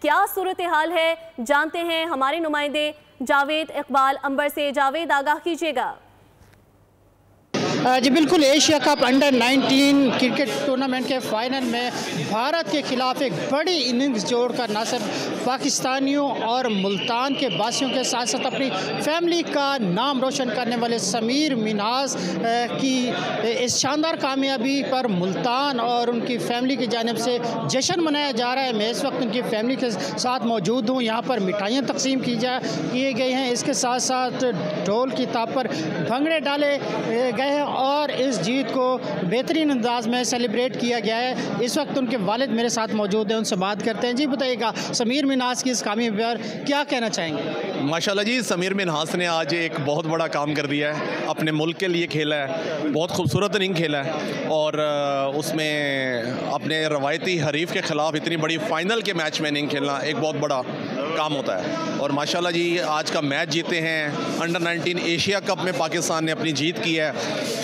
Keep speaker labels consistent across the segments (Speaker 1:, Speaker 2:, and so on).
Speaker 1: क्या सूरत हाल है, जानते हैं हमारे नुमाइंदे जावेद इकबाल अंबर से। जावेद, आगाह कीजिएगा।
Speaker 2: जी बिल्कुल, Asia cup under 19 cricket tournament के फाइनल में भारत के खिलाफ एक बड़ी इनिंग्स जोड़कर न सिर्फ पाकिस्तानियों और मुल्तान के वासियों के साथ साथ अपनी फैमिली का नाम रोशन करने वाले समीर मिन्हास की इस शानदार कामयाबी पर मुल्तान और उनकी फैमिली की जानिब से जश्न मनाया जा रहा है। मैं इस वक्त उनकी फैमिली के साथ मौजूद हूँ। यहाँ पर मिठाइयाँ तकसीम किए गए हैं, इसके साथ साथ ढोल की ताप पर भंगड़े डाले गए हैं और इस जीत को बेहतरीन अंदाज में सेलिब्रेट किया गया है। इस वक्त उनके वालिद मेरे साथ मौजूद हैं, उनसे बात करते हैं। जी बताइएगा, समीर मिन्हास की इस कामयाबी पर क्या कहना चाहेंगे?
Speaker 3: माशाल्लाह जी, समीर मिन्हास ने आज एक बहुत बड़ा काम कर दिया है, अपने मुल्क के लिए खेला है, बहुत खूबसूरत इनिंग खेला है और उसमें अपने रवायती हरीफ के ख़िलाफ़ इतनी बड़ी फ़ाइनल के मैच में इनिंग खेलना एक बहुत बड़ा काम होता है। और माशाल्लाह जी, आज का मैच जीते हैं। अंडर 19 एशिया कप में पाकिस्तान ने अपनी जीत की है।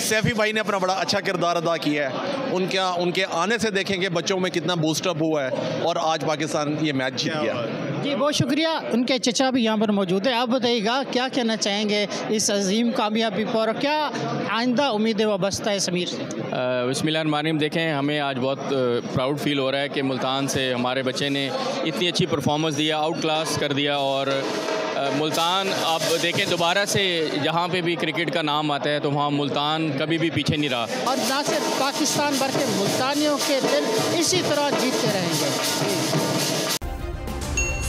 Speaker 3: सैफ़ी भाई ने अपना बड़ा अच्छा किरदार अदा किया है। उनके आने से देखेंगे बच्चों में कितना बूस्टअप हुआ है और आज पाकिस्तान ये मैच जीत गया।
Speaker 2: जी बहुत शुक्रिया। उनके चचा भी यहाँ पर मौजूद है। आप बताइएगा, क्या कहना चाहेंगे इस अजीम कामयाबी पर, क्या आइंदा उम्मीदें वाबस्ता है समीर से?
Speaker 4: बिस्मिल्लाहिर्रहमानिर्रहीम। देखें, हमें आज बहुत प्राउड फील हो रहा है कि मुल्तान से हमारे बच्चे ने इतनी अच्छी परफॉर्मेंस दिया, आउट क्लास कर दिया। और मुल्तान, आप देखें दोबारा से जहाँ पे भी क्रिकेट का नाम आता है तो वहाँ मुल्तान कभी भी पीछे नहीं रहा।
Speaker 2: और ना सिर्फ पाकिस्तान बल्कि मुल्तानियों के दिल इसी तरह जीतते रहेंगे।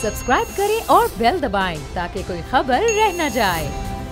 Speaker 5: सब्सक्राइब करें और बेल दबाएं ताकि कोई खबर रह न जाए।